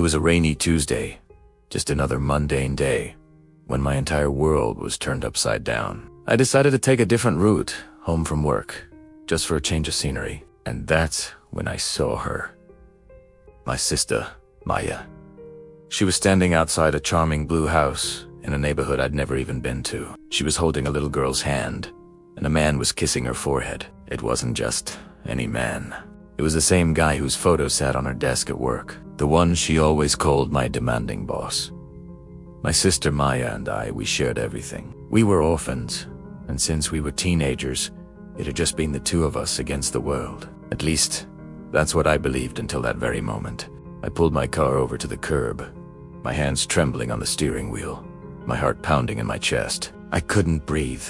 was a rainy Tuesday, just another mundane day, when my entire world was turned upside down. I decided to take a different route home from work, just for a change of scenery. And that's when I saw her. My sister, Maya. She was standing outside a charming blue house in a neighborhood I'd never even been to. She was holding a little girl's hand, and a man was kissing her forehead. It wasn't just any man. It was the same guy whose photo sat on her desk at work, the one she always called my demanding boss. My sister Maya and I, we shared everything. We were orphans, and since we were teenagers, it had just been the two of us against the world. At least, that's what I believed until that very moment. I pulled my car over to the curb, my hands trembling on the steering wheel, my heart pounding in my chest. I couldn't breathe.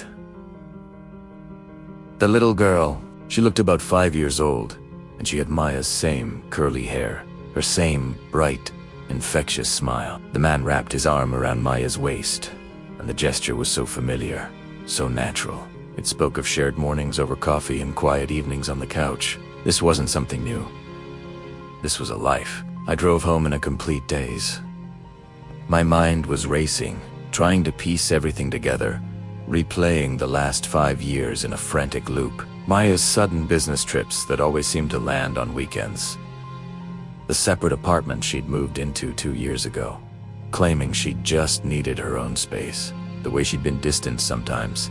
The little girl, she looked about 5 years old, and she had Maya's same curly hair, her same bright, infectious smile. The man wrapped his arm around Maya's waist, and the gesture was so familiar, so natural. It spoke of shared mornings over coffee and quiet evenings on the couch. This wasn't something new. This was a life. I drove home in a complete daze. My mind was racing, trying to piece everything together, replaying the last 5 years in a frantic loop. Maya's sudden business trips that always seemed to land on weekends. The separate apartment she'd moved into 2 years ago, claiming she just needed her own space. The way she'd been distant sometimes,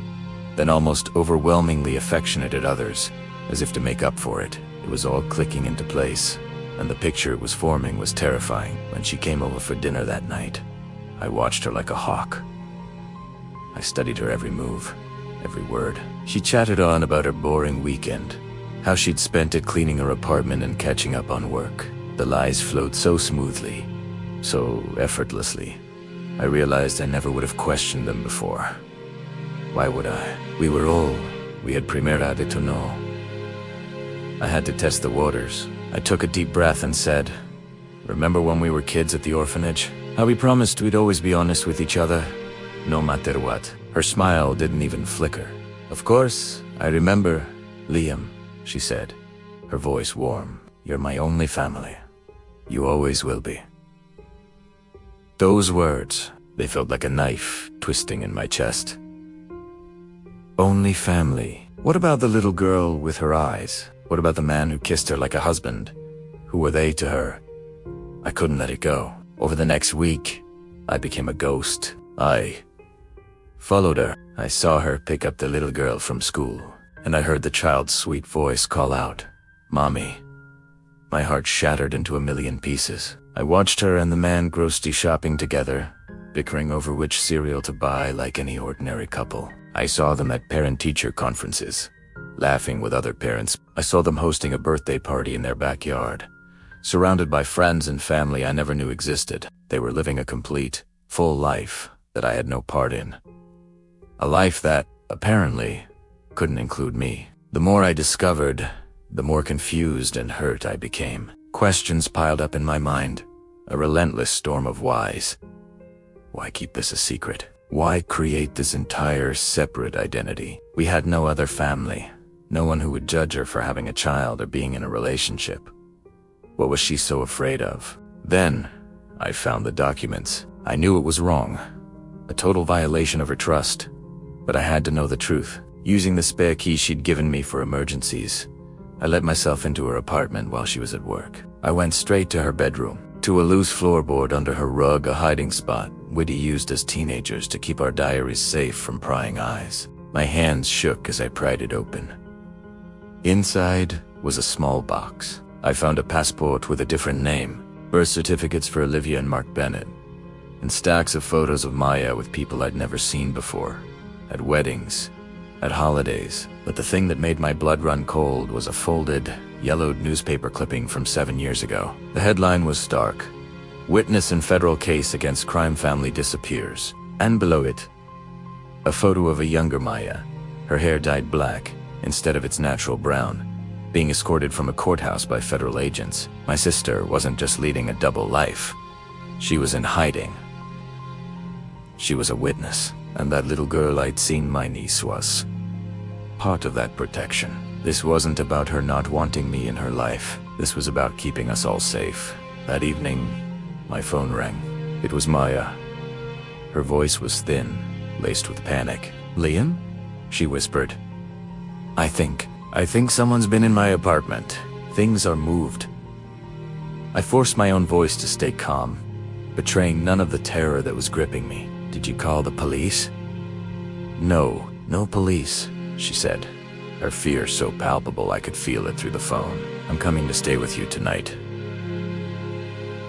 then almost overwhelmingly affectionate at others, as if to make up for it. It was all clicking into place, and the picture it was forming was terrifying. When she came over for dinner that night, I watched her like a hawk. I studied her every move, every word. She chatted on about her boring weekend, how she'd spent it cleaning her apartment and catching up on work. The lies flowed so smoothly, so effortlessly. I realized I never would have questioned them before. Why would I? We were old. We had primera de tono. I had to test the waters. I took a deep breath and said, "Remember when we were kids at the orphanage? How we promised we'd always be honest with each other, no matter what." Her smile didn't even flicker. "Of course, I remember, Liam," she said, her voice warm. "You're my only family. You always will be." Those words, they felt like a knife twisting in my chest. Only family. What about the little girl with her eyes? What about the man who kissed her like a husband? Who were they to her? I couldn't let it go. Over the next week, I became a ghost. I followed her. I saw her pick up the little girl from school, and I heard the child's sweet voice call out, "Mommy." My heart shattered into a million pieces. I watched her and the man grocery shopping together, bickering over which cereal to buy like any ordinary couple. I saw them at parent-teacher conferences, laughing with other parents. I saw them hosting a birthday party in their backyard, surrounded by friends and family I never knew existed. They were living a complete, full life that I had no part in. A life that, apparently, couldn't include me. The more I discovered, the more confused and hurt I became. Questions piled up in my mind, a relentless storm of whys. Why keep this a secret? Why create this entire separate identity? We had no other family, no one who would judge her for having a child or being in a relationship. What was she so afraid of? Then, I found the documents. I knew it was wrong, a total violation of her trust, but I had to know the truth. Using the spare key she'd given me for emergencies, I let myself into her apartment while she was at work. I went straight to her bedroom, to a loose floorboard under her rug, a hiding spot we'd used as teenagers to keep our diaries safe from prying eyes. My hands shook as I pried it open. Inside was a small box. I found a passport with a different name, birth certificates for Olivia and Mark Bennett, and stacks of photos of Maya with people I'd never seen before, at weddings, at holidays. But the thing that made my blood run cold was a folded, yellowed newspaper clipping from 7 years ago. The headline was stark: "Witness in federal case against crime family disappears." And below it, a photo of a younger Maya, her hair dyed black instead of its natural brown, being escorted from a courthouse by federal agents. My sister wasn't just leading a double life. She was in hiding. She was a witness, and that little girl I'd seen, my niece, was part of that protection. This wasn't about her not wanting me in her life. This was about keeping us all safe. That evening, My phone rang. It was Maya. Her voice was thin, laced with panic. "Liam?" she whispered. I think someone's been in my apartment. Things are moved." I forced my own voice to stay calm, betraying none of the terror that was gripping me. "Did you call the police?" No police," she said, her fear so palpable I could feel it through the phone. "I'm coming to stay with you tonight.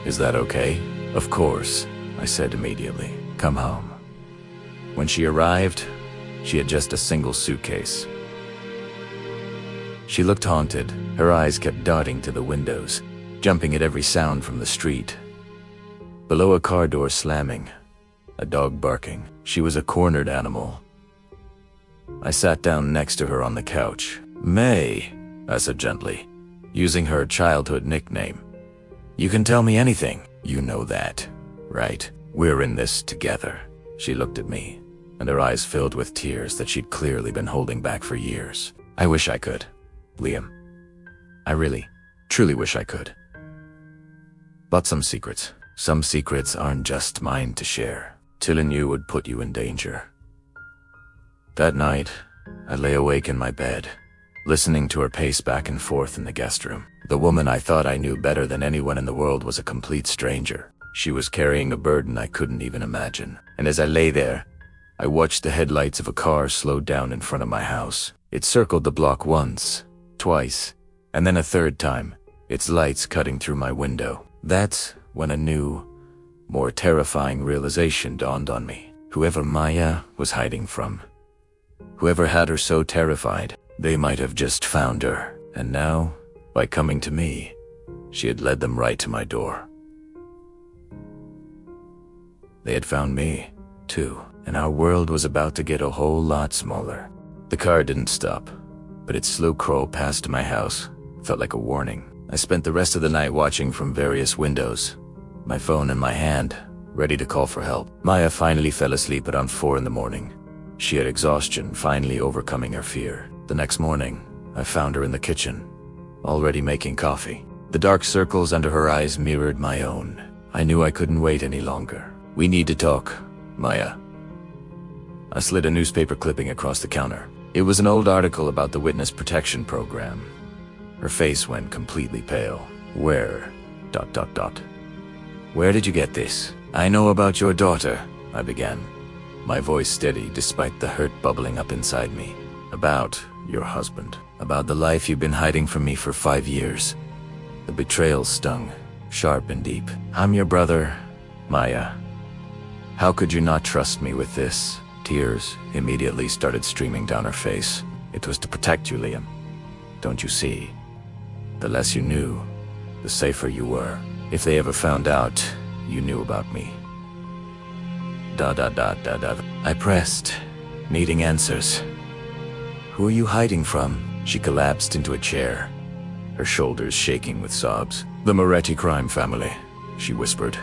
Is that okay?" "Of course," I said immediately. "Come home." When she arrived, she had just a single suitcase. She looked haunted. Her eyes kept darting to the windows, jumping at every sound from the street. Below, a car door slamming, a dog barking. She was a cornered animal. I sat down next to her on the couch. "May," I said gently, using her childhood nickname. "You can tell me anything. You know that, right? We're in this together." She looked at me, and her eyes filled with tears that she'd clearly been holding back for years. "I wish I could, Liam. I really, truly wish I could. But some secrets aren't just mine to share. Telling you would put you in danger." That night, I lay awake in my bed, listening to her pace back and forth in the guest room. The woman I thought I knew better than anyone in the world was a complete stranger. She was carrying a burden I couldn't even imagine. And as I lay there, I watched the headlights of a car slow down in front of my house. It circled the block once, twice, and then a third time, its lights cutting through my window. That's when a new, more terrifying realization dawned on me. Whoever Maya was hiding from, whoever had her so terrified, they might have just found her. And now, by coming to me, she had led them right to my door. They had found me, too, and our world was about to get a whole lot smaller. The car didn't stop, but its slow crawl past my house felt like a warning. I spent the rest of the night watching from various windows, my phone in my hand, ready to call for help. Maya finally fell asleep around 4 in the morning. She had exhaustion finally overcoming her fear. The next morning, I found her in the kitchen, already making coffee. The dark circles under her eyes mirrored my own. I knew I couldn't wait any longer. "We need to talk, Maya." I slid a newspaper clipping across the counter. It was an old article about the Witness Protection Program. Her face went completely pale. Where did you get this?" "I know about your daughter," I began, my voice steady despite the hurt bubbling up inside me. "About your husband. About the life you've been hiding from me for 5 years. The betrayal stung, sharp and deep. I'm your brother, Maya. How could you not trust me with this?" Tears immediately started streaming down her face. "It was to protect you, Liam. Don't you see? The less you knew, the safer you were. If they ever found out you knew about me." I pressed, needing answers. "Who are you hiding from?" She collapsed into a chair, her shoulders shaking with sobs. "The Moretti crime family," she whispered,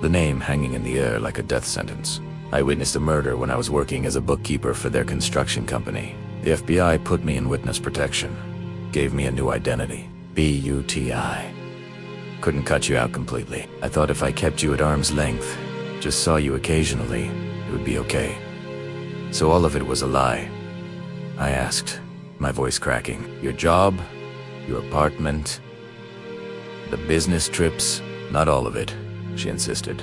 the name hanging in the air like a death sentence. "I witnessed a murder when I was working as a bookkeeper for their construction company. The FBI put me in witness protection, gave me a new identity. BUTI. Couldn't cut you out completely. I thought if I kept you at arm's length, just saw you occasionally, it would be okay. So all of it was a lie?" I asked, my voice cracking. "Your job, your apartment, the business trips, not all of it," she insisted,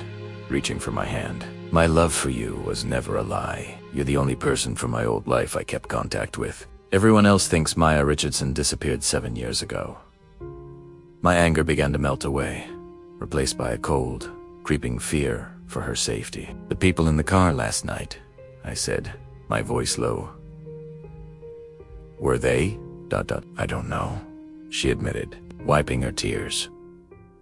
reaching for my hand. "My love for you was never a lie. You're the only person from my old life I kept contact with. Everyone else thinks Maya Richardson disappeared 7 years ago." My anger began to melt away, replaced by a cold, creeping fear for her safety. "The people in the car last night," I said, my voice low. "Were they? I don't know," she admitted, wiping her tears.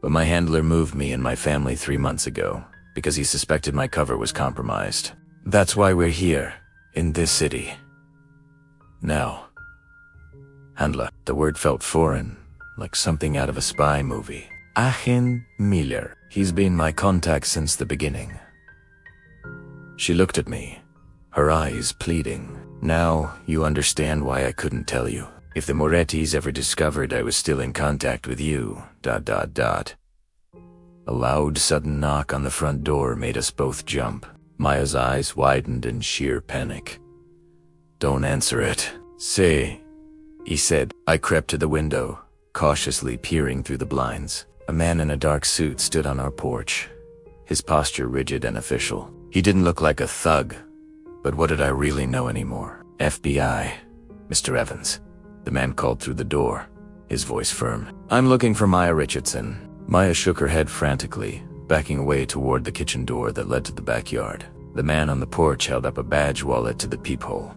"But my handler moved me and my family 3 months ago because he suspected my cover was compromised. That's why we're here, in this city. Now." Handler. The word felt foreign, like something out of a spy movie. "Agent Miller. He's been my contact since the beginning." She looked at me, her eyes pleading. "Now you understand why I couldn't tell you. If the Morettis ever discovered I was still in contact with you, A loud, sudden knock on the front door made us both jump. Maya's eyes widened in sheer panic. "Don't answer it." "Say," he said. I crept to the window, cautiously peering through the blinds. A man in a dark suit stood on our porch, his posture rigid and official. He didn't look like a thug, but what did I really know anymore? "FBI, Mr. Evans." The man called through the door, his voice firm. "I'm looking for Maya Richardson." Maya shook her head frantically, backing away toward the kitchen door that led to the backyard. The man on the porch held up a badge wallet to the peephole.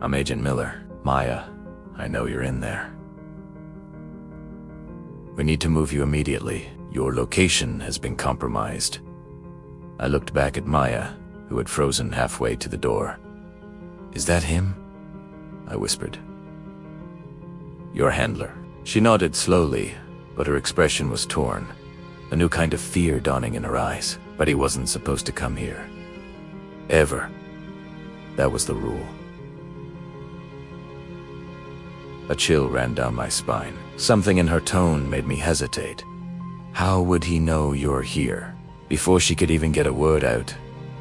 "I'm Agent Miller. Maya, I know you're in there. We need to move you immediately. Your location has been compromised." I looked back at Maya, who had frozen halfway to the door. "Is that him?" I whispered. "Your handler." She nodded slowly, but her expression was torn, a new kind of fear dawning in her eyes. But he wasn't supposed to come here. Ever. That was the rule. A chill ran down my spine. Something in her tone made me hesitate. "How would he know you're here?" Before she could even get a word out,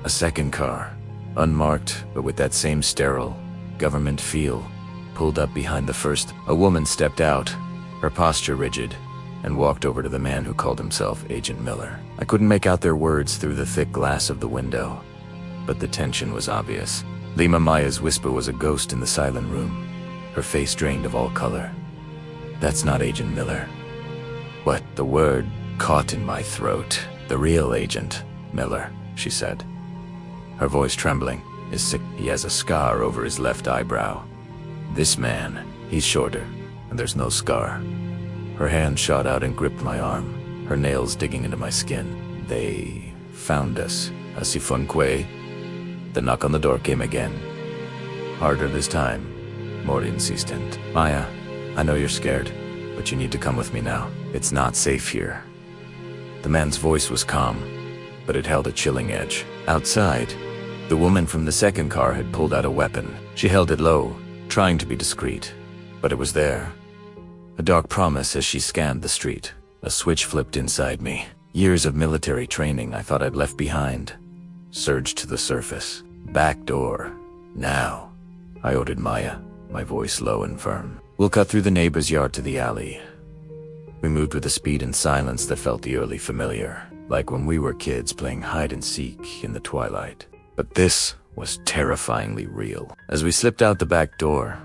a second car, unmarked but with that same sterile, government feel, pulled up behind the first. A woman stepped out, her posture rigid, and walked over to the man who called himself Agent Miller. I couldn't make out their words through the thick glass of the window, but the tension was obvious. Lima Maya's whisper was a ghost in the silent room, her face drained of all color. "That's not Agent Miller." "What?" The word caught in my throat. "The real Agent Miller," she said, her voice trembling, is sick. "He has a scar over his left eyebrow. This man, he's shorter, and there's no scar." Her hand shot out and gripped my arm, her nails digging into my skin. "They found us. Asifonque." The knock on the door came again. Harder this time, more insistent. "Maya, I know you're scared, but you need to come with me now. It's not safe here." The man's voice was calm, but it held a chilling edge. Outside, the woman from the second car had pulled out a weapon. She held it low, trying to be discreet, but it was there. A dark promise as she scanned the street. A switch flipped inside me. Years of military training I thought I'd left behind surged to the surface. "Back door. Now," I ordered Maya, my voice low and firm. "We'll cut through the neighbor's yard to the alley." We moved with a speed and silence that felt eerily familiar, like when we were kids playing hide and seek in the twilight. But this was terrifyingly real. As we slipped out the back door,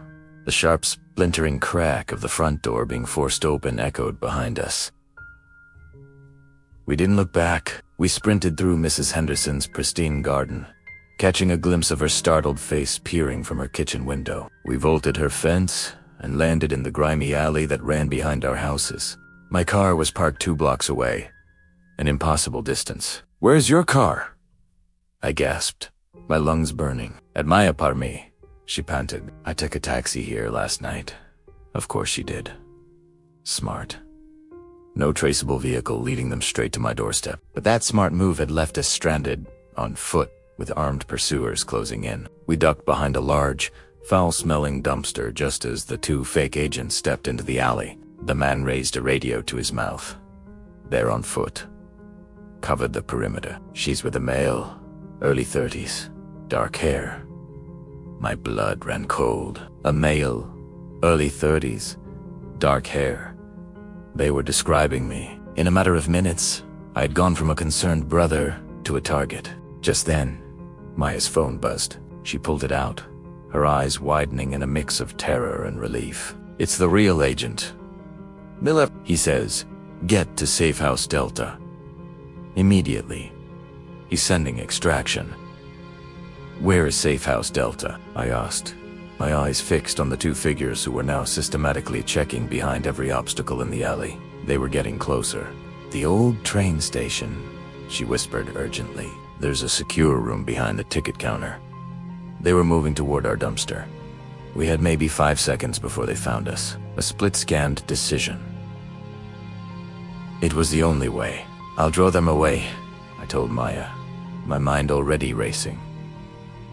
the sharp splintering crack of the front door being forced open echoed behind us. We didn't look back. We sprinted through Mrs. Henderson's pristine garden, catching a glimpse of her startled face peering from her kitchen window. We vaulted her fence and landed in the grimy alley that ran behind our houses. My car was parked 2 blocks away, an impossible distance. "Where's your car?" I gasped, my lungs burning. "At my apartment," she panted. "I took a taxi here last night." Of course she did. Smart. No traceable vehicle leading them straight to my doorstep. But that smart move had left us stranded, on foot, with armed pursuers closing in. We ducked behind a large, foul-smelling dumpster just as the 2 fake agents stepped into the alley. The man raised a radio to his mouth. "They're on foot. Covered the perimeter. She's with a male, early 30s, dark hair." My blood ran cold. A male, early 30s, dark hair. They were describing me. In a matter of minutes, I had gone from a concerned brother to a target. Just then, Maya's phone buzzed. She pulled it out, her eyes widening in a mix of terror and relief. "It's the real Agent Miller," he says. "Get to Safe House Delta. Immediately. He's sending extraction." "Where is Safe House Delta?" I asked, my eyes fixed on the 2 figures who were now systematically checking behind every obstacle in the alley. They were getting closer. "The old train station," she whispered urgently. "There's a secure room behind the ticket counter." They were moving toward our dumpster. We had maybe 5 seconds before they found us. A split-scanned decision. It was the only way. "I'll draw them away," I told Maya, my mind already racing.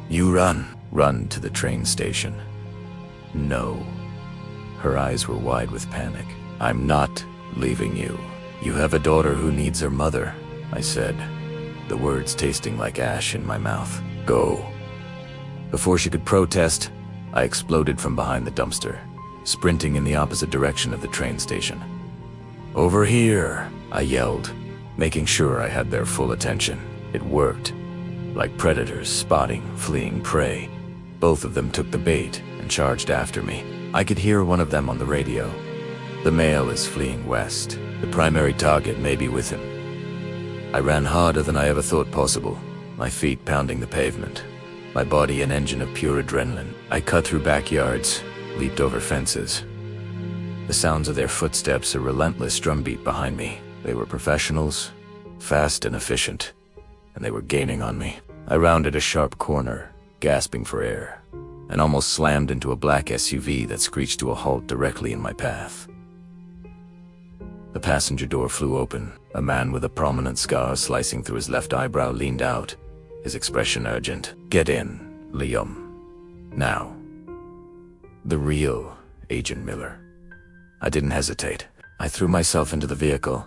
"You run. Run to the train station." "No." Her eyes were wide with panic. "I'm not leaving you. "You have a daughter who needs her mother," I said, the words tasting like ash in my mouth. "Go." Before she could protest, I exploded from behind the dumpster, sprinting in the opposite direction of the train station. "Over here," I yelled, making sure I had their full attention. It worked. Like predators spotting fleeing prey, both of them took the bait and charged after me. I could hear one of them on the radio. "The male is fleeing west. The primary target may be with him." I ran harder than I ever thought possible, my feet pounding the pavement, my body an engine of pure adrenaline. I cut through backyards, leaped over fences. The sounds of their footsteps a relentless drumbeat behind me. They were professionals, fast and efficient, and they were gaining on me. I rounded a sharp corner, gasping for air, and almost slammed into a black SUV that screeched to a halt directly in my path. The passenger door flew open. A man with a prominent scar slicing through his left eyebrow leaned out, his expression urgent. "Get in, Liam. Now." The real Agent Miller. I didn't hesitate. I threw myself into the vehicle,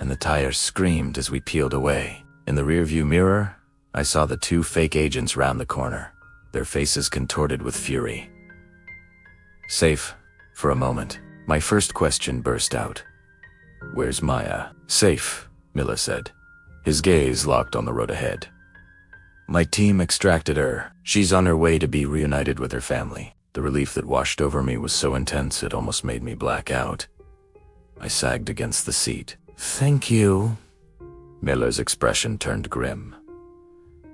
and the tires screamed as we peeled away. In the rearview mirror, I saw the two fake agents round the corner, their faces contorted with fury. Safe, for a moment, my first question burst out. "Where's Maya?" "Safe," Miller said, his gaze locked on the road ahead. "My team extracted her. She's on her way to be reunited with her family." The relief that washed over me was so intense it almost made me black out. I sagged against the seat. "Thank you." Miller's expression turned grim.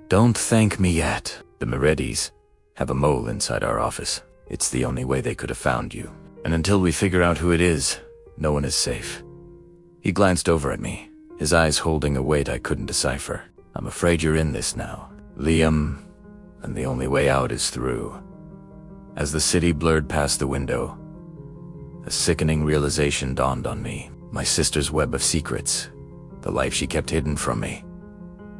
"Don't thank me yet. The Meredis have a mole inside our office. It's the only way they could have found you. And until we figure out who it is, no one is safe." He glanced over at me, his eyes holding a weight I couldn't decipher. "I'm afraid you're in this now, Liam, and the only way out is through." As the city blurred past the window, a sickening realization dawned on me. My sister's web of secrets, the life she kept hidden from me.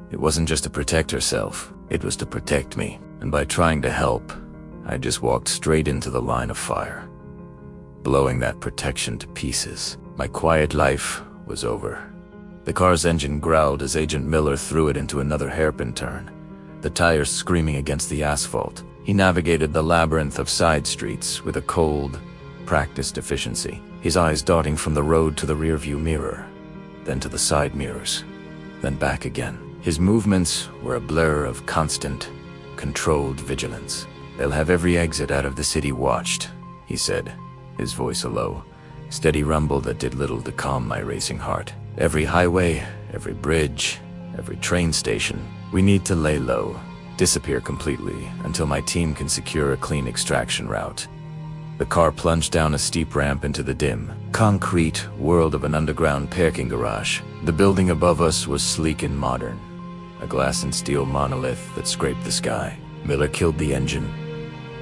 It wasn't just to protect herself, it was to protect me. And by trying to help, I just walked straight into the line of fire, blowing that protection to pieces. My quiet life was over. The car's engine growled as Agent Miller threw it into another hairpin turn, the tires screaming against the asphalt. He navigated the labyrinth of side streets with a cold, practiced efficiency, his eyes darting from the road to the rearview mirror, then to the side mirrors, then back again. His movements were a blur of constant, controlled vigilance. "They'll have every exit out of the city watched," he said, his voice a low, steady rumble that did little to calm my racing heart. "Every highway, every bridge, every train station. We need to lay low, disappear completely, until my team can secure a clean extraction route." The car plunged down a steep ramp into the dim, concrete world of an underground parking garage. The building above us was sleek and modern, a glass and steel monolith that scraped the sky. Miller killed the engine,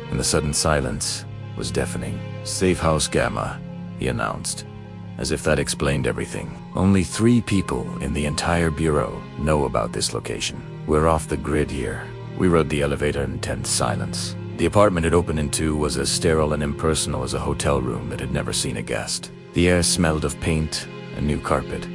and the sudden silence was deafening. "Safe House Gamma," he announced, as if that explained everything. "Only 3 people in the entire bureau know about this location. We're off the grid here." We rode the elevator in tense silence. The apartment it opened into was as sterile and impersonal as a hotel room that had never seen a guest. The air smelled of paint and new carpet,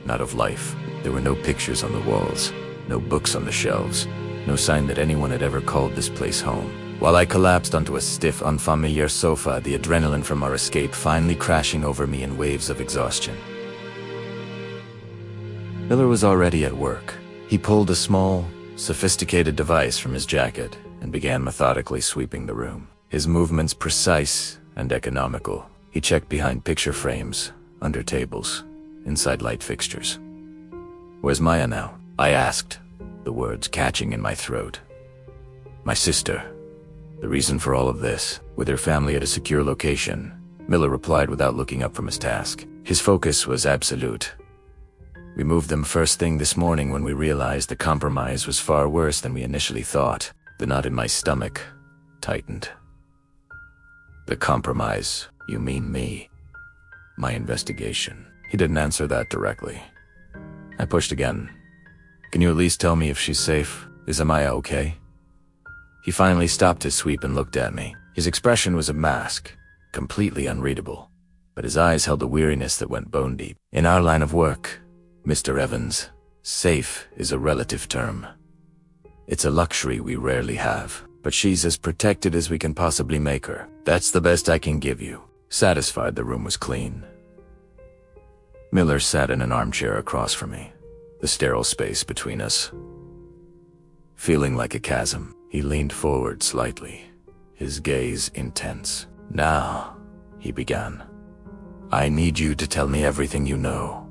not of life. There were no pictures on the walls, no books on the shelves, no sign that anyone had ever called this place home. While I collapsed onto a stiff, unfamiliar sofa, the adrenaline from our escape finally crashing over me in waves of exhaustion. Miller was already at work. He pulled a small, sophisticated device from his jacket and began methodically sweeping the room. His movements precise and economical. He checked behind picture frames, under tables, inside light fixtures. "Where's Maya now?" I asked, the words catching in my throat. "My sister. The reason for all of this, with her family at a secure location," Miller replied without looking up from his task. His focus was absolute. "We moved them first thing this morning when we realized the compromise was far worse than we initially thought." The knot in my stomach tightened. "The compromise? You mean me? My investigation?" He didn't answer that directly. I pushed again. "Can you at least tell me if she's safe? Is Amaya okay?" He finally stopped his sweep and looked at me. His expression was a mask, completely unreadable. but his eyes held a weariness that went bone deep. In our line of work, Mr. Evans, safe is a relative term. It's a luxury we rarely have, but she's as protected as we can possibly make her. That's the best I can give you. Satisfied the room was clean. Miller sat in an armchair across from me, the sterile space between us feeling like a chasm. He leaned forward slightly, his gaze intense. "Now," he began, "I need you to tell me everything you know.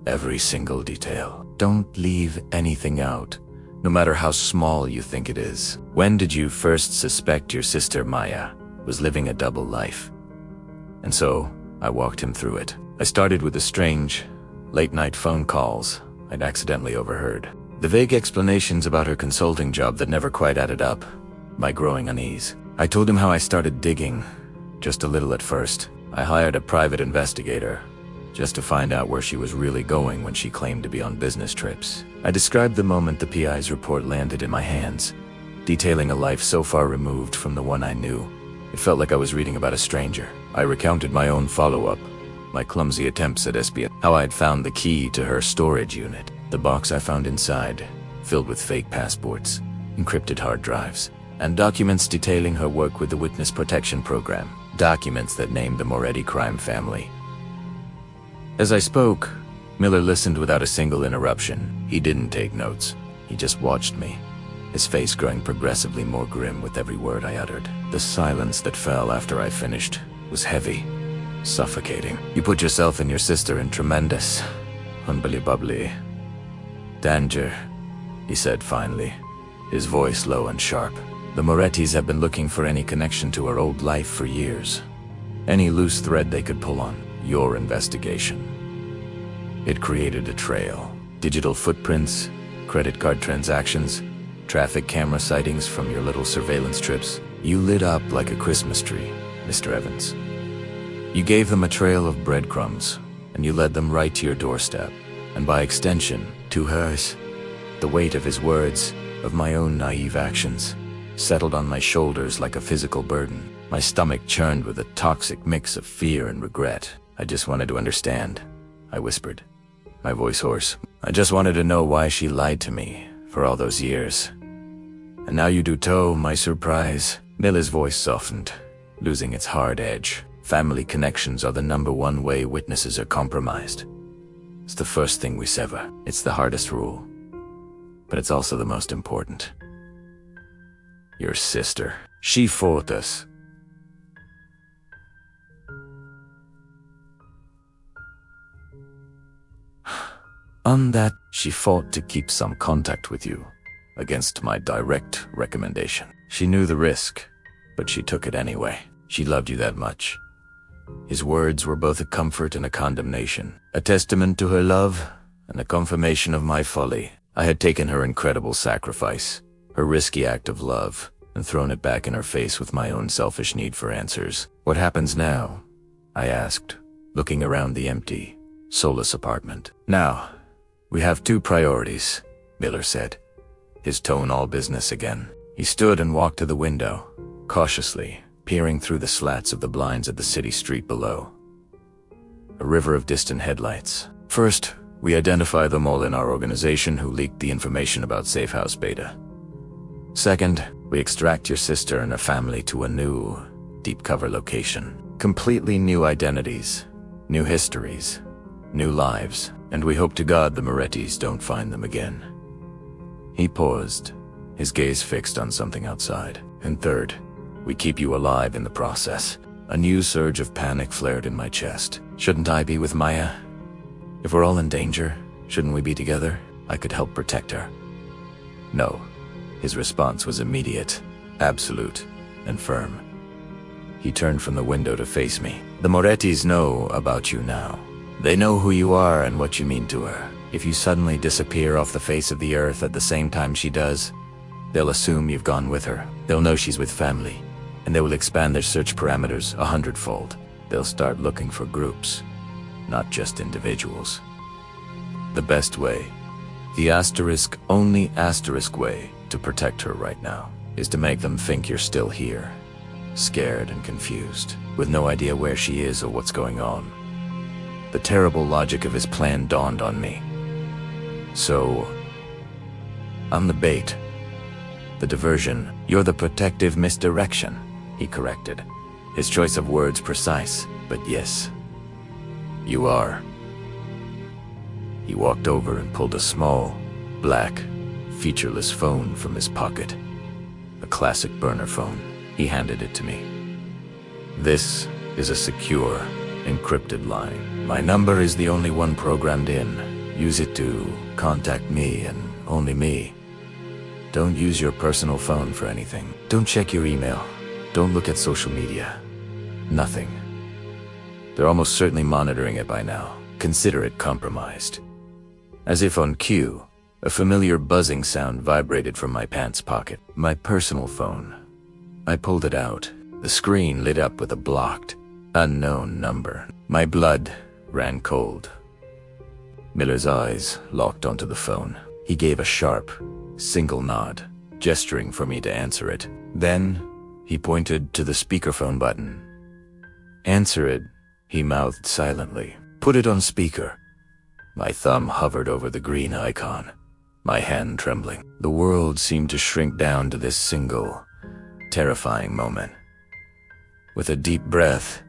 Every single detail. Don't leave anything out, no matter how small you think it is. When did you first suspect your sister Maya was living a double life?" And so, I walked him through it. I started with the strange, late-night phone calls I'd accidentally overheard. The vague explanations about her consulting job that never quite added up, my growing unease. I told him how I started digging, just a little at first. I hired a private investigator, just to find out where she was really going when she claimed to be on business trips. I described the moment the PI's report landed in my hands, detailing a life so far removed from the one I knew. It felt like I was reading about a stranger. I recounted my own follow-up, my clumsy attempts at espionage, how I had found the key to her storage unit, the box I found inside, filled with fake passports, encrypted hard drives, and documents detailing her work with the Witness Protection Program, documents that named the Moretti crime family. As I spoke, Miller listened without a single interruption. He didn't take notes. He just watched me, his face growing progressively more grim with every word I uttered. The silence that fell after I finished was heavy, suffocating. "You put yourself and your sister in tremendous, unbelievably danger," he said finally, his voice low and sharp. "The Morettis have been looking for any connection to her old life for years. Any loose thread they could pull on. Your investigation. It created a trail. Digital footprints, credit card transactions, traffic camera sightings from your little surveillance trips. You lit up like a Christmas tree, Mr. Evans. You gave them a trail of breadcrumbs, and you led them right to your doorstep, and by extension, to hers. The weight of his words, of my own naive actions, settled on my shoulders like a physical burden. My stomach churned with a toxic mix of fear and regret. "I just wanted to understand," I whispered, my voice hoarse. "I just wanted to know why she lied to me for all those years. And now you do too, my surprise." Miller's voice softened, losing its hard edge. "Family connections are the #1 way witnesses are compromised. It's the first thing we sever. It's the hardest rule, but it's also the most important. Your sister, she fought us. On that, she fought to keep some contact with you, against my direct recommendation. She knew the risk, but she took it anyway. She loved you that much." His words were both a comfort and a condemnation, a testament to her love and a confirmation of my folly. I had taken her incredible sacrifice, her risky act of love, and thrown it back in her face with my own selfish need for answers. "What happens now?" I asked, looking around the empty, soulless apartment. "Now, we have 2 priorities," Miller said, his tone all business again. He stood and walked to the window, cautiously, peering through the slats of the blinds at the city street below. A river of distant headlights. "First, we identify them all in our organization who leaked the information about Safe House Beta. Second, we extract your sister and her family to a new, deep cover location. Completely new identities, new histories, new lives, and we hope to God the Morettis don't find them again." He paused, his gaze fixed on something outside. "And third, we keep you alive in the process." A new surge of panic flared in my chest. Shouldn't I be with Maya? If we're all in danger, shouldn't we be together? I could help protect her. No. His response was immediate, absolute, and firm. He turned from the window to face me. "The Morettis know about you now. They know who you are and what you mean to her. If you suddenly disappear off the face of the earth at the same time she does, they'll assume you've gone with her. They'll know she's with family, and they will expand their search parameters 100-fold. They'll start looking for groups, not just individuals. The best way, the only asterisk way to protect her right now, is to make them think you're still here, scared and confused, with no idea where she is or what's going on. The terrible logic of his plan dawned on me. So, I'm the bait. The diversion. You're the protective misdirection, he corrected, his choice of words precise, but yes, you are. He walked over and pulled a small, black, featureless phone from his pocket. A classic burner phone. He handed it to me. This is a secure, encrypted line. My number is the only one programmed in. Use it to contact me and only me. Don't use your personal phone for anything. Don't check your email. Don't look at social media. Nothing. They're almost certainly monitoring it by now. Consider it compromised. As if on cue, a familiar buzzing sound vibrated from my pants pocket. My personal phone. I pulled it out. The screen lit up with a blocked, unknown number. My blood ran cold. Miller's eyes locked onto the phone. He gave a sharp, single nod, gesturing for me to answer it. Then, he pointed to the speakerphone button. Answer it, he mouthed silently. Put it on speaker. My thumb hovered over the green icon, my hand trembling. The world seemed to shrink down to this single, terrifying moment. With a deep breath,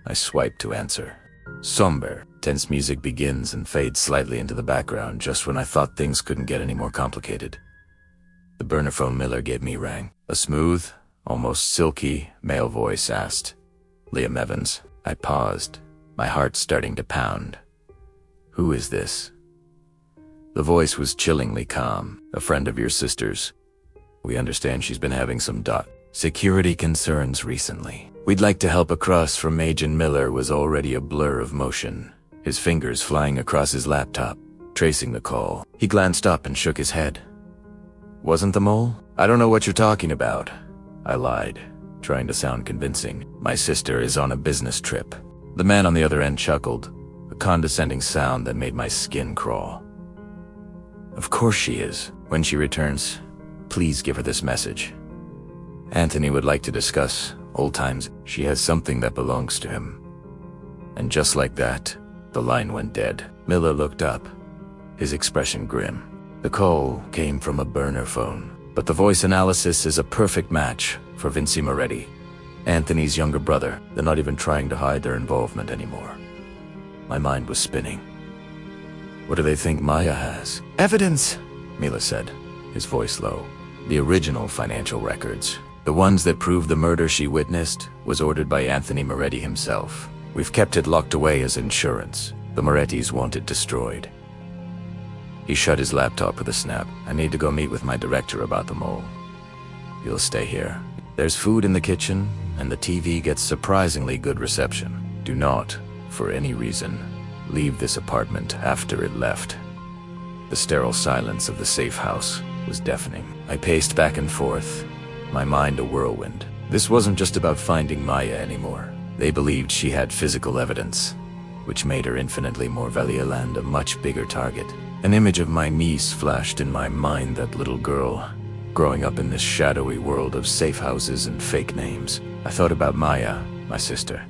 I swiped to answer. Somber, tense music begins and fades slightly into the background just when I thought things couldn't get any more complicated. The burner phone Miller gave me rang. A smooth, almost silky, male voice asked, "Liam Evans." I paused, my heart starting to pound. Who is this? The voice was chillingly calm. A friend of your sister's. We understand she's been having some security concerns recently. We'd like to help across from Agent Miller was already a blur of motion, his fingers flying across his laptop, tracing the call. He glanced up and shook his head. Wasn't the mole? I don't know what you're talking about. I lied, trying to sound convincing. My sister is on a business trip. The man on the other end chuckled, a condescending sound that made my skin crawl. Of course she is. When she returns, please give her this message. Anthony would like to discuss old times. She has something that belongs to him. And just like that, the line went dead. Miller looked up, his expression grim. The call came from a burner phone, but the voice analysis is a perfect match for Vinci Moretti, Anthony's younger brother. They're not even trying to hide their involvement anymore. My mind was spinning. What do they think Maya has? Evidence, Miller said, his voice low. The original financial records. The ones that prove the murder she witnessed was ordered by Anthony Moretti himself. We've kept it locked away as insurance. The Morettis want it destroyed. He shut his laptop with a snap. I need to go meet with my director about the mole. You'll stay here. There's food in the kitchen, and the TV gets surprisingly good reception. Do not, for any reason, leave this apartment after it left. The sterile silence of the safe house was deafening. I paced back and forth, my mind a whirlwind. This wasn't just about finding Maya anymore. They believed she had physical evidence, which made her infinitely more valuable and a much bigger target. An image of my niece flashed in my mind, that little girl, growing up in this shadowy world of safe houses and fake names. I thought about Maya, my sister,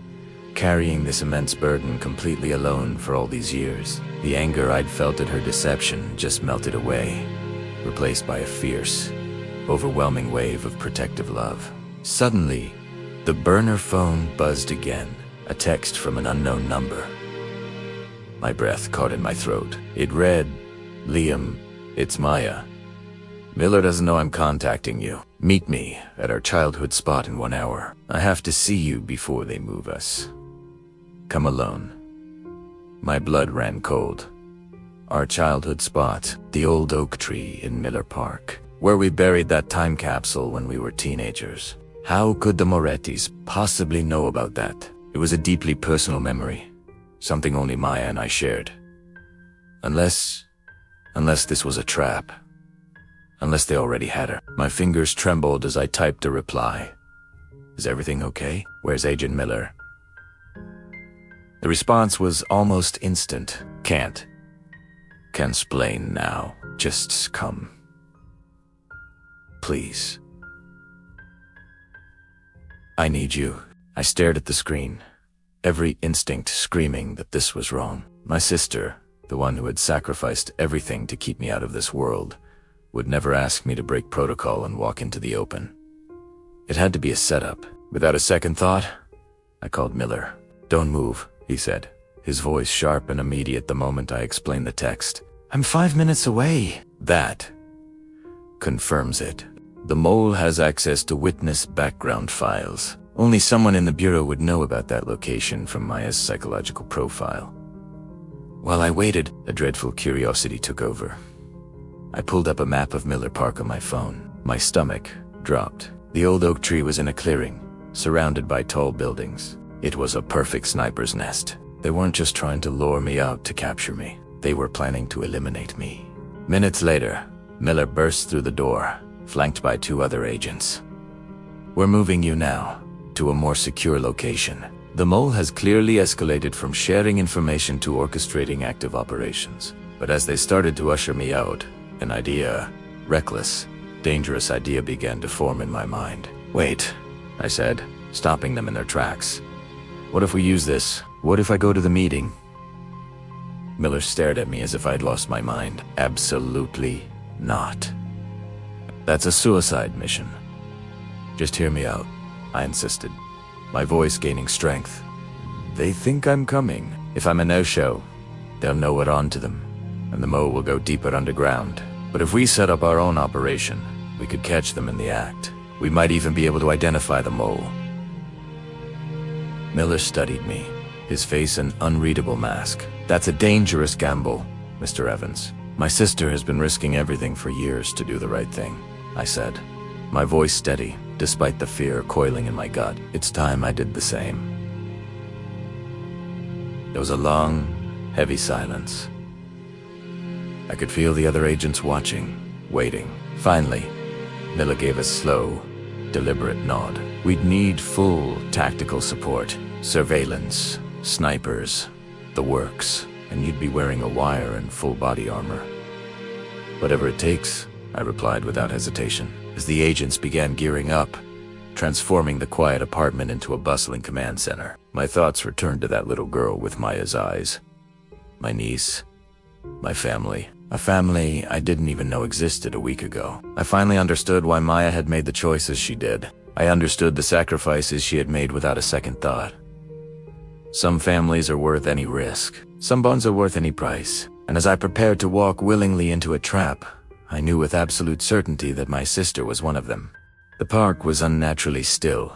carrying this immense burden completely alone for all these years. The anger I'd felt at her deception just melted away, replaced by a fierce, overwhelming wave of protective love. Suddenly, the burner phone buzzed again, a text from an unknown number. My breath caught in my throat. It read, "Liam, it's Maya. Miller doesn't know I'm contacting you. Meet me at our childhood spot in 1 hour. I have to see you before they move us. Come alone." My blood ran cold. Our childhood spot, the old oak tree in Miller Park, where we buried that time capsule when we were teenagers. How could the Morettis possibly know about that? It was a deeply personal memory, something only Maya and I shared. Unless this was a trap. Unless they already had her. My fingers trembled as I typed a reply. Is everything okay? Where's Agent Miller? The response was almost instant. Can't explain now. Just come. Please. I need you. I stared at the screen, every instinct screaming that this was wrong. My sister, the one who had sacrificed everything to keep me out of this world, would never ask me to break protocol and walk into the open. It had to be a setup. Without a second thought, I called Miller. "Don't move," he said, his voice sharp and immediate the moment I explained the text. "I'm 5 minutes away." That confirms it. The mole has access to witness background files. Only someone in the Bureau would know about that location from Maya's psychological profile. While I waited, a dreadful curiosity took over. I pulled up a map of Miller Park on my phone. My stomach dropped. The old oak tree was in a clearing, surrounded by tall buildings. It was a perfect sniper's nest. They weren't just trying to lure me out to capture me. They were planning to eliminate me. Minutes later, Miller burst through the door, flanked by 2 other agents. "We're moving you now to a more secure location." The mole has clearly escalated from sharing information to orchestrating active operations. But as they started to usher me out, an idea, reckless, dangerous idea began to form in my mind. "Wait," I said, stopping them in their tracks. "What if we use this? What if I go to the meeting?" Miller stared at me as if I'd lost my mind. "Absolutely not. That's a suicide mission. Just hear me out," I insisted, my voice gaining strength. "They think I'm coming. If I'm a no-show, they'll know it on to them, and the Mo will go deeper underground. But if we set up our own operation, we could catch them in the act. We might even be able to identify the mole." Miller studied me, his face an unreadable mask. "That's a dangerous gamble, Mr. Evans. My sister has been risking everything for years to do the right thing," I said, my voice steady, despite the fear coiling in my gut. It's time I did the same. There was a long, heavy silence. I could feel the other agents watching, waiting. Finally, Miller gave a slow, deliberate nod. "We'd need full tactical support, surveillance, snipers, the works, and you'd be wearing a wire and full body armor." "Whatever it takes," I replied without hesitation, as the agents began gearing up, transforming the quiet apartment into a bustling command center. My thoughts returned to that little girl with Maya's eyes, my niece, my family. A family I didn't even know existed a week ago. I finally understood why Maya had made the choices she did. I understood the sacrifices she had made without a second thought. Some families are worth any risk. Some bonds are worth any price. And as I prepared to walk willingly into a trap, I knew with absolute certainty that my sister was one of them. The park was unnaturally still,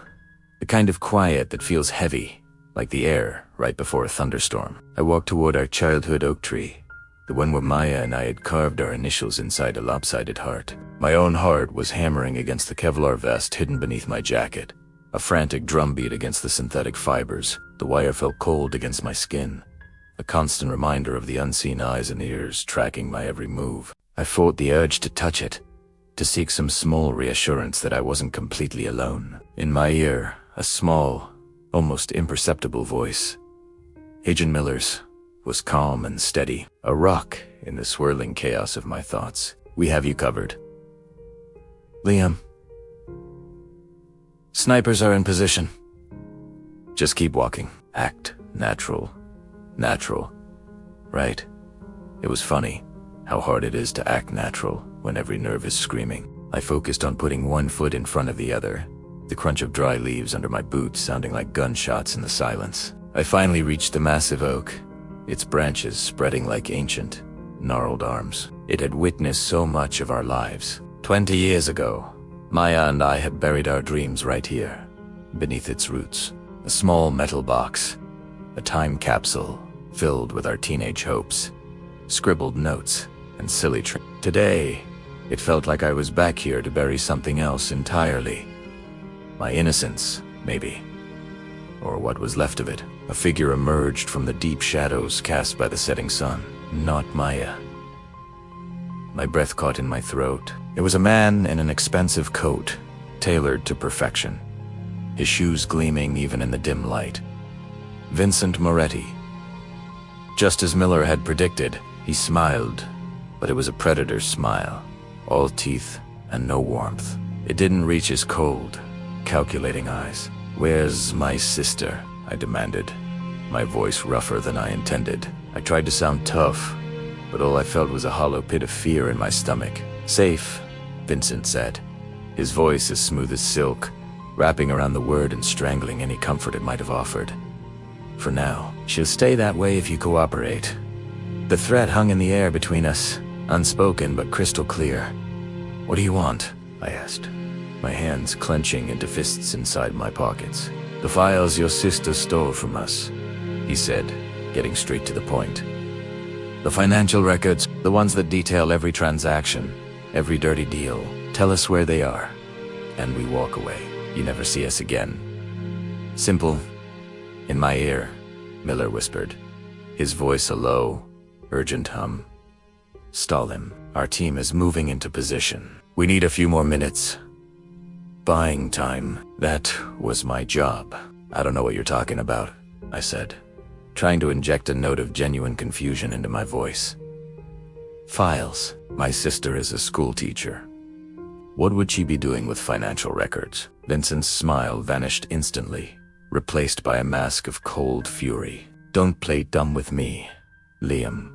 the kind of quiet that feels heavy, like the air right before a thunderstorm. I walked toward our childhood oak tree, the one where Maya and I had carved our initials inside a lopsided heart. My own heart was hammering against the Kevlar vest hidden beneath my jacket, a frantic drumbeat against the synthetic fibers. The wire felt cold against my skin, a constant reminder of the unseen eyes and ears tracking my every move. I fought the urge to touch it, to seek some small reassurance that I wasn't completely alone. In my ear, a small, almost imperceptible voice, Agent Miller's, was calm and steady, a rock in the swirling chaos of my thoughts. "We have you covered, Liam. Snipers are in position. Just keep walking. Act natural. Natural. Right?" It was funny how hard it is to act natural when every nerve is screaming. I focused on putting one foot in front of the other, the crunch of dry leaves under my boots sounding like gunshots in the silence. I finally reached the massive oak, its branches spreading like ancient, gnarled arms. It had witnessed so much of our lives. 20 years ago, Maya and I had buried our dreams right here, beneath its roots. A small metal box, a time capsule filled with our teenage hopes, scribbled notes, and silly tricks. Today, it felt like I was back here to bury something else entirely. My innocence, maybe. Or what was left of it. A figure emerged from the deep shadows cast by the setting sun. Not Maya. My breath caught in my throat. It was a man in an expensive coat, tailored to perfection, his shoes gleaming even in the dim light. Vincent Moretti. Just as Miller had predicted, he smiled, but it was a predator's smile, all teeth and no warmth. It didn't reach his cold, calculating eyes. "Where's my sister?" I demanded, my voice rougher than I intended. I tried to sound tough, but all I felt was a hollow pit of fear in my stomach. "Safe," Vincent said, his voice as smooth as silk, wrapping around the word and strangling any comfort it might have offered. "For now. She'll stay that way if you cooperate." The threat hung in the air between us, unspoken but crystal clear. "What do you want?" I asked, my hands clenching into fists inside my pockets. "The files your sister stole from us," he said, getting straight to the point. "The financial records, the ones that detail every transaction, every dirty deal. Tell us where they are, and we walk away. You never see us again." "Simple." In my ear, Miller whispered, his voice a low, urgent hum. "Stall him. Our team is moving into position. We need a few more minutes." Buying time. That was my job. "I don't know what you're talking about," I said, trying to inject a note of genuine confusion into my voice. "Files. My sister is a school teacher. What would she be doing with financial records?" Vincent's smile vanished instantly, replaced by a mask of cold fury. "Don't play dumb with me, Liam.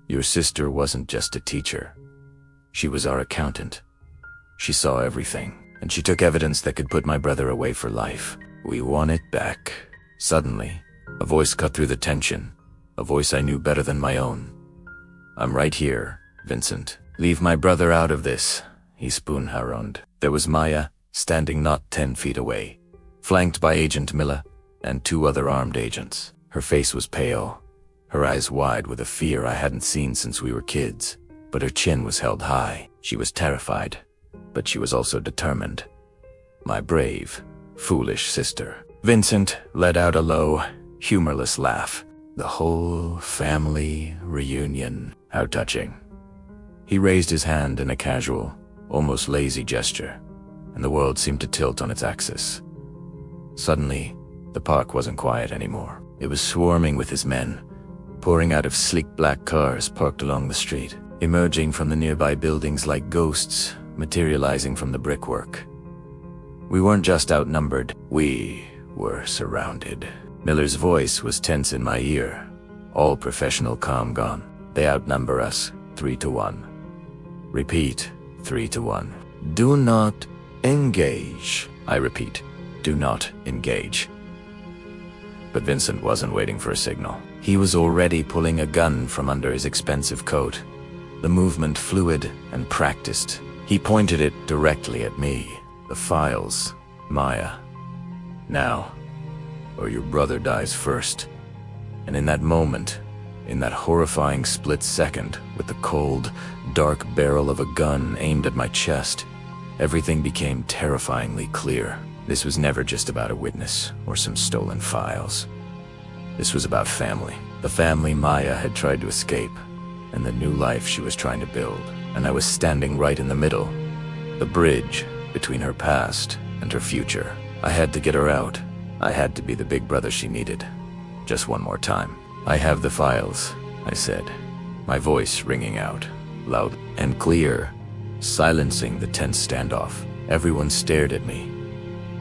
Your sister wasn't just a teacher. She was our accountant. She saw everything, and she took evidence that could put my brother away for life. We want it back." Suddenly, a voice cut through the tension, a voice I knew better than my own. "I'm right here, Vincent. Leave my brother out of this," he spoon-haroned. There was Maya, standing not 10 feet away, flanked by Agent Miller and 2 other armed agents. Her face was pale, her eyes wide with a fear I hadn't seen since we were kids, but her chin was held high. She was terrified, but she was also determined. My brave, foolish sister. Vincent let out a low, humorless laugh. "The whole family reunion. How touching." He raised his hand in a casual, almost lazy gesture, and the world seemed to tilt on its axis. Suddenly, the park wasn't quiet anymore. It was swarming with his men, pouring out of sleek black cars parked along the street, emerging from the nearby buildings like ghosts, materializing from the brickwork. We weren't just outnumbered, we were surrounded. Miller's voice was tense in my ear, all professional calm gone. "They outnumber us, 3-1. Repeat, 3-1. Do not engage." I repeat, do not engage. But Vincent wasn't waiting for a signal. He was already pulling a gun from under his expensive coat, the movement fluid and practiced. He pointed it directly at me. "The files, Maya. Now, or your brother dies first." And in that moment, in that horrifying split second, with the cold, dark barrel of a gun aimed at my chest, everything became terrifyingly clear. This was never just about a witness or some stolen files. This was about family. The family Maya had tried to escape, and the new life she was trying to build. And I was standing right in the middle, the bridge between her past and her future. I had to get her out. I had to be the big brother she needed. Just one more time. "I have the files," I said, my voice ringing out, loud and clear, silencing the tense standoff. Everyone stared at me.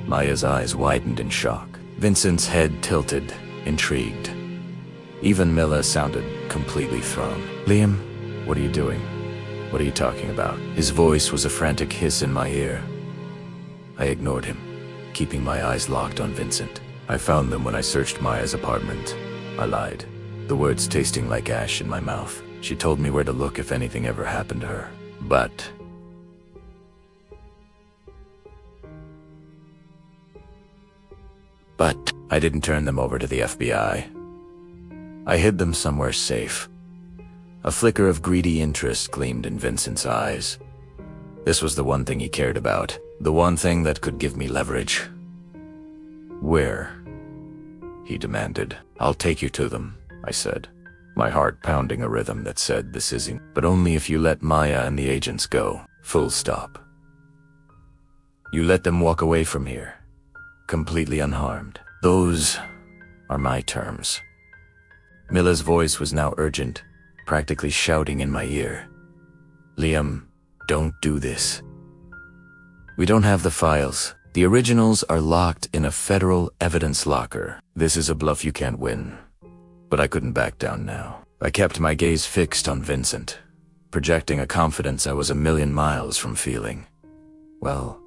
Maya's eyes widened in shock. Vincent's head tilted, intrigued. Even Miller sounded completely thrown. "Liam, what are you doing? What are you talking about?" His voice was a frantic hiss in my ear. I ignored him, keeping my eyes locked on Vincent. "I found them when I searched Maya's apartment," I lied, the words tasting like ash in my mouth. "She told me where to look if anything ever happened to her. But I didn't turn them over to the FBI. I hid them somewhere safe." A flicker of greedy interest gleamed in Vincent's eyes. This was the one thing he cared about, the one thing that could give me leverage. "Where?" he demanded. "I'll take you to them," I said, my heart pounding a rhythm that said this isn't, "but only if you let Maya and the agents go. Full stop. You let them walk away from here, completely unharmed. Those are my terms." Miller's voice was now urgent, practically shouting in my ear. "Liam, don't do this. We don't have the files, The originals are locked in a federal evidence locker. This is a bluff you can't win. But I couldn't back down now. I kept my gaze fixed on Vincent, projecting a confidence I was a million miles from feeling. Well,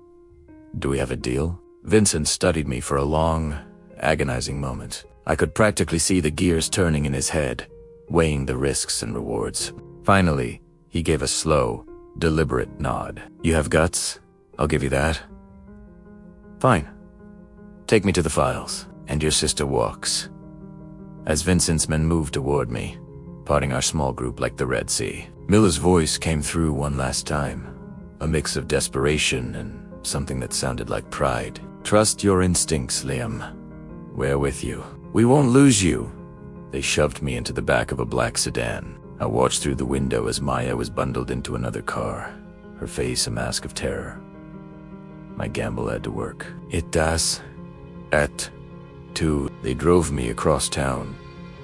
do we have a deal? Vincent studied me for a long, agonizing moment. I could practically see the gears turning in his head, weighing the risks and rewards. Finally, he gave a slow, deliberate nod. You have guts? I'll give you that. Fine. Take me to the files, and your sister walks. As Vincent's men moved toward me, parting our small group like the Red Sea, Miller's voice came through one last time, a mix of desperation and something that sounded like pride. Trust your instincts, Liam. We're with you. We won't lose you. They shoved me into the back of a black sedan. I watched through the window as Maya was bundled into another car, her face a mask of terror. My gamble had to work. It does. They drove me across town,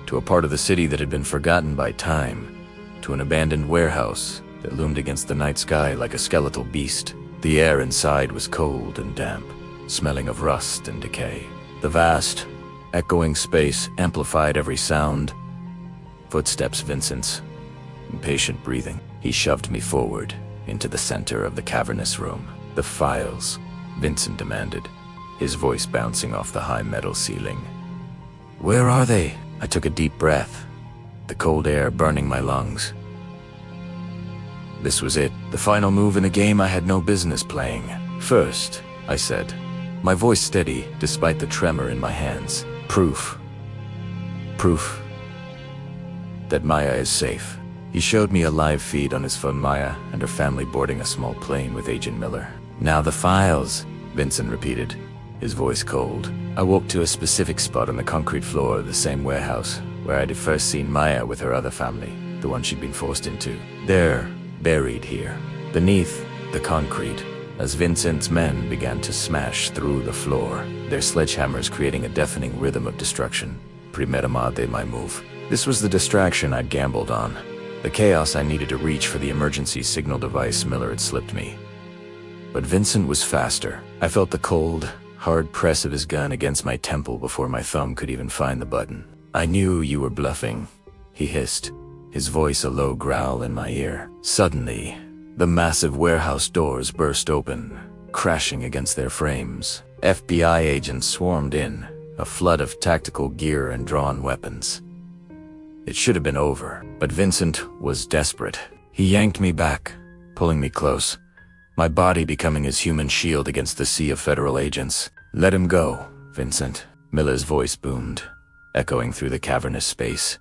to a part of the city that had been forgotten by time, to an abandoned warehouse that loomed against the night sky like a skeletal beast. The air inside was cold and damp, smelling of rust and decay. The vast, echoing space amplified every sound. Footsteps Vincent's, impatient breathing. He shoved me forward, into the center of the cavernous room. The files, Vincent demanded, his voice bouncing off the high metal ceiling. Where are they? I took a deep breath, the cold air burning my lungs. This was it, the final move in a game I had no business playing. First, I said, my voice steady despite the tremor in my hands. Proof that Maya is safe. He showed me a live feed on his phone, Maya and her family boarding a small plane with Agent Miller. Now the files, Vincent repeated, his voice cold. I walked to a specific spot on the concrete floor of the same warehouse where I'd first seen Maya with her other family, the one she'd been forced into. They're buried here, beneath the concrete, as Vincent's men began to smash through the floor, their sledgehammers creating a deafening rhythm of destruction. Premeditate my move. This was the distraction I'd gambled on, the chaos I needed to reach for the emergency signal device Miller had slipped me. But Vincent was faster. I felt the cold, hard press of his gun against my temple before my thumb could even find the button. I knew you were bluffing, he hissed, his voice a low growl in my ear. Suddenly, the massive warehouse doors burst open, crashing against their frames. FBI agents swarmed in, a flood of tactical gear and drawn weapons. It should have been over, but Vincent was desperate. He yanked me back, pulling me close, my body becoming his human shield against the sea of federal agents. Let him go, Vincent, Miller's voice boomed, echoing through the cavernous space.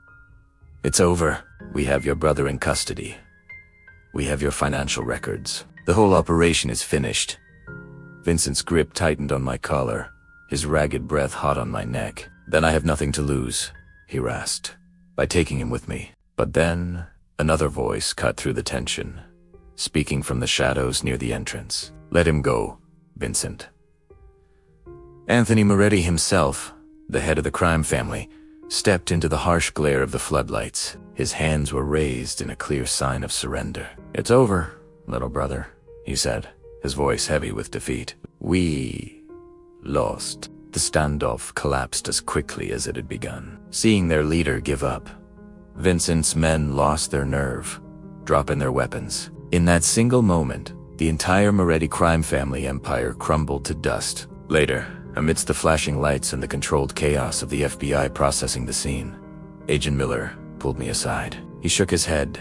It's over. We have your brother in custody. We have your financial records. The whole operation is finished. Vincent's grip tightened on my collar, his ragged breath hot on my neck. Then I have nothing to lose, he rasped, by taking him with me. But then, another voice cut through the tension, speaking from the shadows near the entrance. Let him go, Vincent. Anthony Moretti himself, the head of the crime family, stepped into the harsh glare of the floodlights. His hands were raised in a clear sign of surrender. It's over, little brother, he said, his voice heavy with defeat. We lost. The standoff collapsed as quickly as it had begun. Seeing their leader give up, Vincent's men lost their nerve, dropping their weapons. In that single moment, the entire Moretti crime family empire crumbled to dust. Later, amidst the flashing lights and the controlled chaos of the FBI processing the scene, Agent Miller pulled me aside. He shook his head,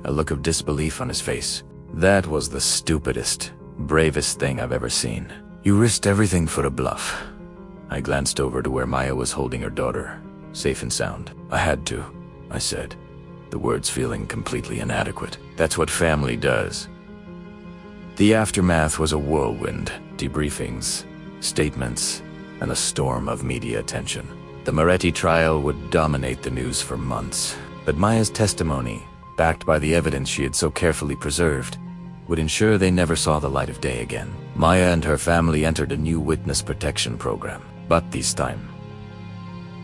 a look of disbelief on his face. That was the stupidest, bravest thing I've ever seen. You risked everything for a bluff. I glanced over to where Maya was holding her daughter, safe and sound. I had to, I said, the words feeling completely inadequate. That's what family does. The aftermath was a whirlwind, debriefings, statements, and a storm of media attention. The Moretti trial would dominate the news for months, but Maya's testimony, backed by the evidence she had so carefully preserved, would ensure they never saw the light of day again. Maya and her family entered a new witness protection program, but this time,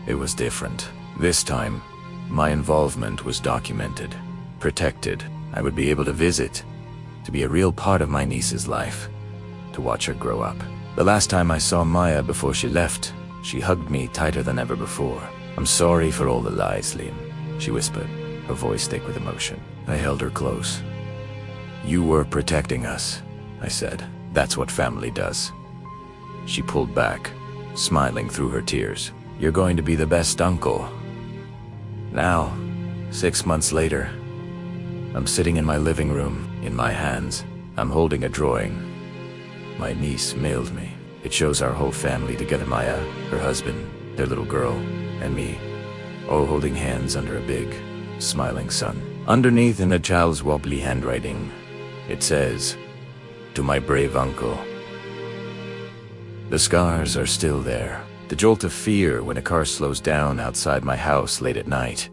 it was different. This time, my involvement was documented, protected. I would be able to visit, to be a real part of my niece's life, to watch her grow up. The last time I saw Maya before she left, she hugged me tighter than ever before. "I'm sorry for all the lies, Liam," she whispered, her voice thick with emotion. I held her close. "You were protecting us," I said. "That's what family does." She pulled back, smiling through her tears. "You're going to be the best uncle." Now, 6 months later, I'm sitting in my living room, in my hands. I'm holding a drawing my niece mailed me. It shows our whole family together, Maya, her husband, their little girl, and me, all holding hands under a big, smiling sun. Underneath, in a child's wobbly handwriting, it says, "To my brave uncle." The scars are still there. The jolt of fear when a car slows down outside my house late at night.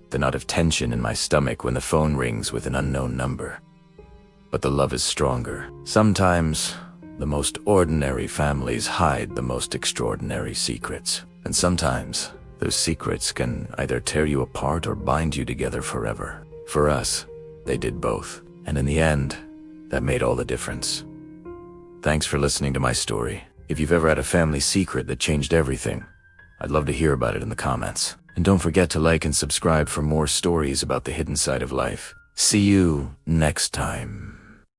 The knot of tension in my stomach when the phone rings with an unknown number. But the love is stronger. Sometimes, the most ordinary families hide the most extraordinary secrets. And sometimes, those secrets can either tear you apart or bind you together forever. For us, they did both. And in the end, that made all the difference. Thanks for listening to my story. If you've ever had a family secret that changed everything, I'd love to hear about it in the comments. And don't forget to like and subscribe for more stories about the hidden side of life. See you next time.